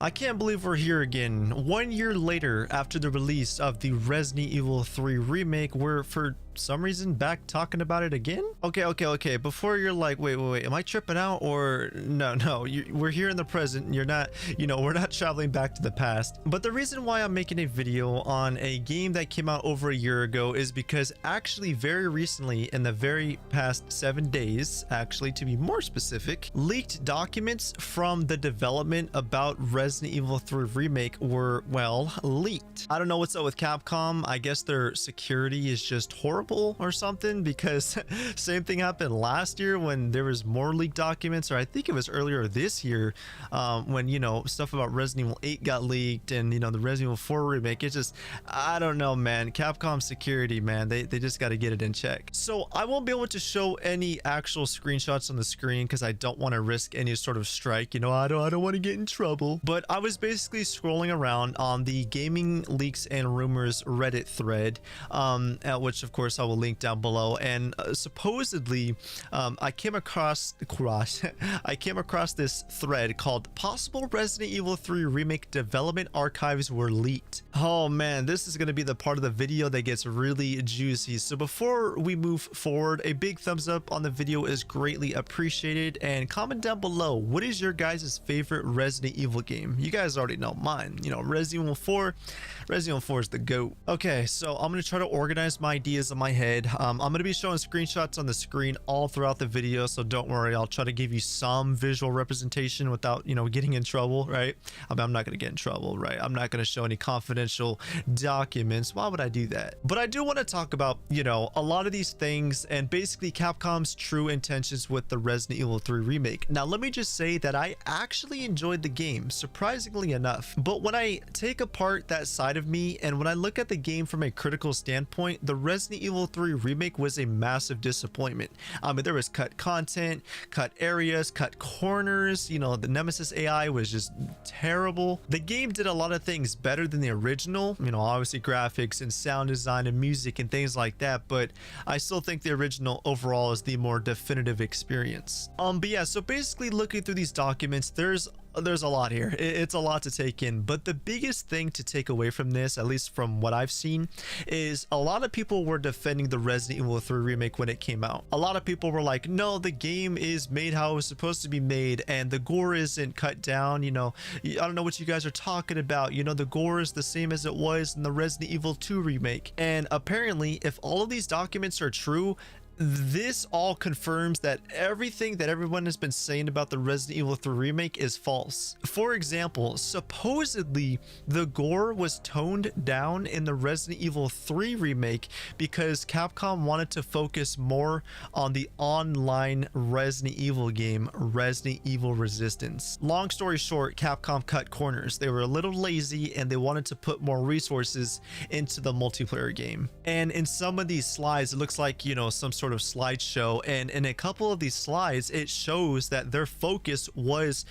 I can't believe we're here again. 1 year later, after the release of the Resident Evil 3 remake, we're for some reason back talking about it again. Okay. Before you're like, wait, am I tripping out? Or no, we're here in the present. You're not, we're not traveling back to the past. But the reason why I'm making a video on a game that came out over a year ago is because actually very recently, in the very past 7 days, actually to be more specific, leaked documents from the development about Resident Evil 3 remake were, well, leaked. I don't know what's up with Capcom. I guess their security is just horrible or something, because same thing happened last year when there was more leaked documents, or I think it was earlier this year when stuff about Resident Evil 8 got leaked, and the Resident Evil 4 remake. It's just, I don't know, man. Capcom security, man, they just got to get it in check. So I won't be able to show any actual screenshots on the screen because I don't want to risk any sort of strike. I don't want to get in trouble. But I was basically scrolling around on the gaming leaks and rumors Reddit thread, which of course I will link down below, and supposedly I came across this thread called "Possible Resident Evil 3 Remake Development Archives Were Leaked." Oh man, this is going to be the part of the video that gets really juicy. So before we move forward, a big thumbs up on the video is greatly appreciated, and comment down below, what is your guys' favorite Resident Evil game? You guys already know mine. Resident Evil 4. Resident Evil 4 is the GOAT. Okay, so I'm going to try to organize my ideas in my head. I'm going to be showing screenshots on the screen all throughout the video, so don't worry. I'll try to give you some visual representation without, getting in trouble, right? I'm not going to get in trouble, right? I'm not going to show any confidential documents. Why would I do that? But I do want to talk about, a lot of these things and basically Capcom's true intentions with the Resident Evil 3 remake. Now, let me just say that I actually enjoyed the game, surprisingly enough. But when I take apart that side of me, and when I look at the game from a critical standpoint, the Resident Evil 3 remake was a massive disappointment. There was cut content, cut areas, cut corners. The Nemesis AI was just terrible. The game did a lot of things better than the original, obviously graphics and sound design and music and things like that, but I still think the original overall is the more definitive experience. But yeah, so basically looking through these documents, there's a lot here. It's a lot to take in, but the biggest thing to take away from this, at least from what I've seen, is a lot of people were defending the Resident Evil 3 remake when it came out. A lot of people were like, no, the game is made how it was supposed to be made, and the gore isn't cut down. I don't know what you guys are talking about. The gore is the same as it was in the Resident Evil 2 remake. And apparently, if all of these documents are true, this all confirms that everything that everyone has been saying about the Resident Evil 3 remake is false. For example, supposedly the gore was toned down in the Resident Evil 3 remake because Capcom wanted to focus more on the online Resident Evil game, Resident Evil Resistance. Long story short, Capcom cut corners. They were a little lazy and they wanted to put more resources into the multiplayer game. And in some of these slides, it looks like, some sort of slideshow, and in a couple of these slides it shows that their focus was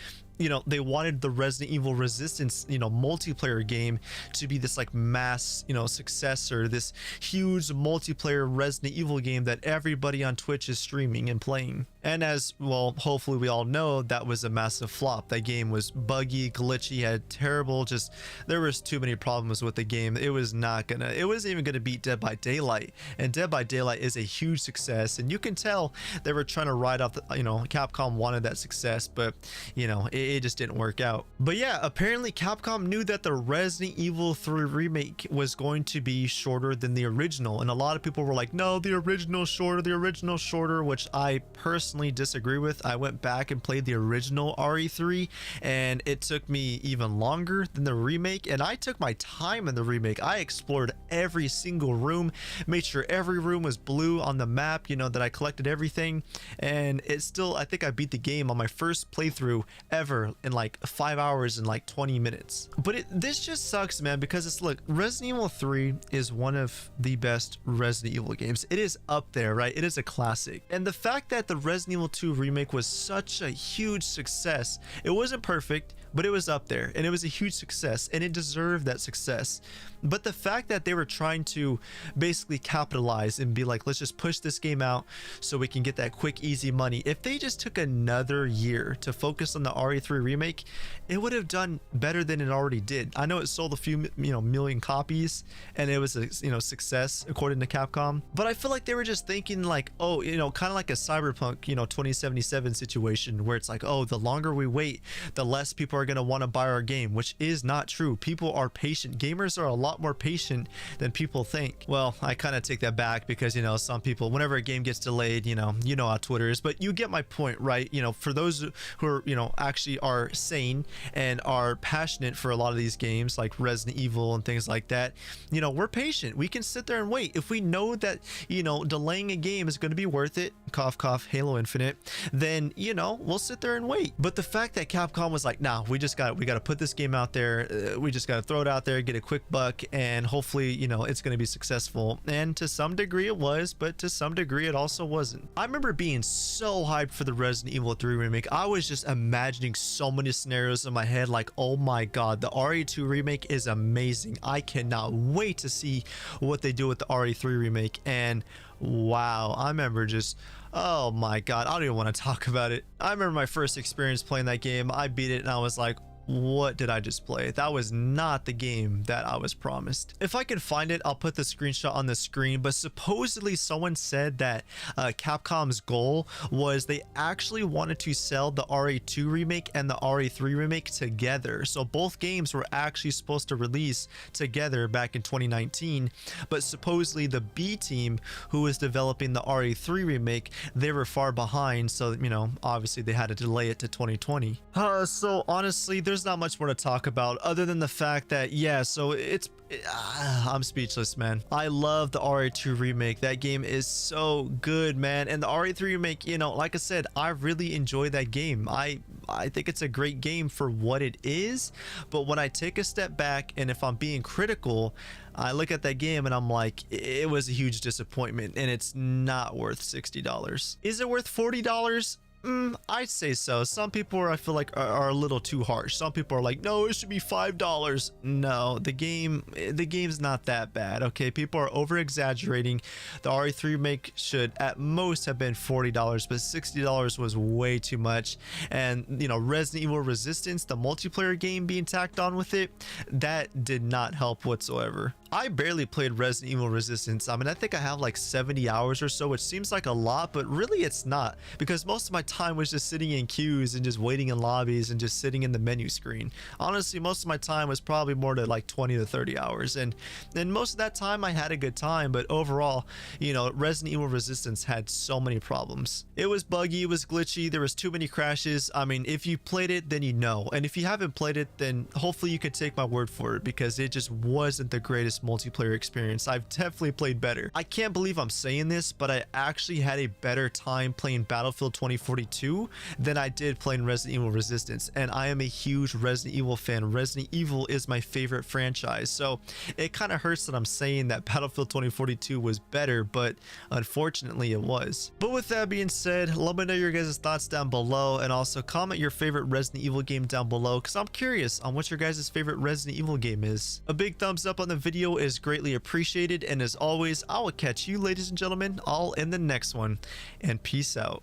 they wanted the Resident Evil Resistance, multiplayer game to be this like mass, successor, this huge multiplayer Resident Evil game that everybody on Twitch is streaming and playing. And as well, hopefully we all know, that was a massive flop. That game was buggy, glitchy, had terrible, there was too many problems with the game. It wasn't even gonna beat Dead by Daylight. And Dead by Daylight is a huge success, and you can tell they were trying to ride off Capcom wanted that success, but it just didn't work out. But yeah, apparently Capcom knew that the Resident Evil 3 remake was going to be shorter than the original, and a lot of people were like, no, the original's shorter, which I personally disagree with. I went back and played the original RE3, and it took me even longer than the remake, and I took my time in the remake. I explored every single room, made sure every room was blue on the map, that I collected everything, and it still, I think I beat the game on my first playthrough ever in like 5 hours and like 20 minutes. But this just sucks, man, because look, Resident Evil 3 is one of the best Resident Evil games. It is up there, right? It is a classic. And the fact that the Resident Evil 2 remake was such a huge success, it wasn't perfect, but it was up there and it was a huge success and it deserved that success. But the fact that they were trying to basically capitalize and be like, let's just push this game out so we can get that quick, easy money. If they just took another year to focus on the RE3 remake, it would have done better than it already did. I know it sold a few, million copies and it was a, success according to Capcom, but I feel like they were just thinking like, oh, kind of like a Cyberpunk, 2077 situation where it's like, oh, the longer we wait, the less people are going to want to buy our game, which is not true. People are patient. Gamers are a lot more patient than people think. Well, I kind of take that back because, some people, whenever a game gets delayed, you know how Twitter is, but you get my point, right? For those who are, actually are sane and are passionate for a lot of these games like Resident Evil and things like that, we're patient. We can sit there and wait. If we know that, delaying a game is going to be worth it, cough, cough, Halo Infinite, then, we'll sit there and wait. But the fact that Capcom was like, nah, we got to put this game out there. We just got to throw it out there, get a quick buck, and hopefully, it's going to be successful. And to some degree it was, but to some degree it also wasn't. I remember being so hyped for the Resident Evil 3 remake. I was just imagining so many scenarios in my head like, oh my god, the RE2 remake is amazing. I cannot wait to see what they do with the RE3 remake. And wow, I remember just, oh my god, I don't even want to talk about it. I remember my first experience playing that game. I beat it and I was like, what did I just play? That was not the game that I was promised. If I can find it, I'll put the screenshot on the screen, but supposedly someone said that Capcom's goal was they actually wanted to sell the RE2 remake and the RE3 remake together. So both games were actually supposed to release together back in 2019, but supposedly the B team who was developing the RE3 remake, they were far behind, so obviously they had to delay it to 2020. So honestly, there's not much more to talk about other than the fact that, yeah, so I'm speechless, man. I love the RE2 remake. That game is so good, man. And the RE3 remake, like I said, I really enjoy that game. I think it's a great game for what it is, but when I take a step back and if I'm being critical, I look at that game and I'm like, it was a huge disappointment and it's not worth $60. Is it worth $40? I'd say so. Some people I feel like are a little too harsh. Some people are like, no, it should be $5. No, the game's not that bad. Okay, people are over exaggerating. The RE3 remake should at most have been $40, but $60 was way too much. And Resident Evil Resistance, the multiplayer game being tacked on with it, that did not help whatsoever. I barely played Resident Evil Resistance. I mean, I think I have like 70 hours or so, which seems like a lot, but really it's not, because most of my time was just sitting in queues and just waiting in lobbies and just sitting in the menu screen. Honestly, most of my time was probably more to like 20 to 30 hours, and most of that time I had a good time, but overall, Resident Evil Resistance had so many problems. It was buggy, it was glitchy, there was too many crashes. I mean, if you played it, then and if you haven't played it, then hopefully you could take my word for it, because it just wasn't the greatest multiplayer experience. I've definitely played better. I can't believe I'm saying this, but I actually had a better time playing Battlefield 2042 than I did playing Resident Evil Resistance, and I am a huge Resident Evil fan. Resident Evil is my favorite franchise, so it kind of hurts that I'm saying that Battlefield 2042 was better, but unfortunately it was. But with that being said, let me know your guys' thoughts down below, and also comment your favorite Resident Evil game down below, because I'm curious on what your guys' favorite Resident Evil game is. A big thumbs up on the video is greatly appreciated, and as always, I will catch you, ladies and gentlemen, all in the next one, and peace out.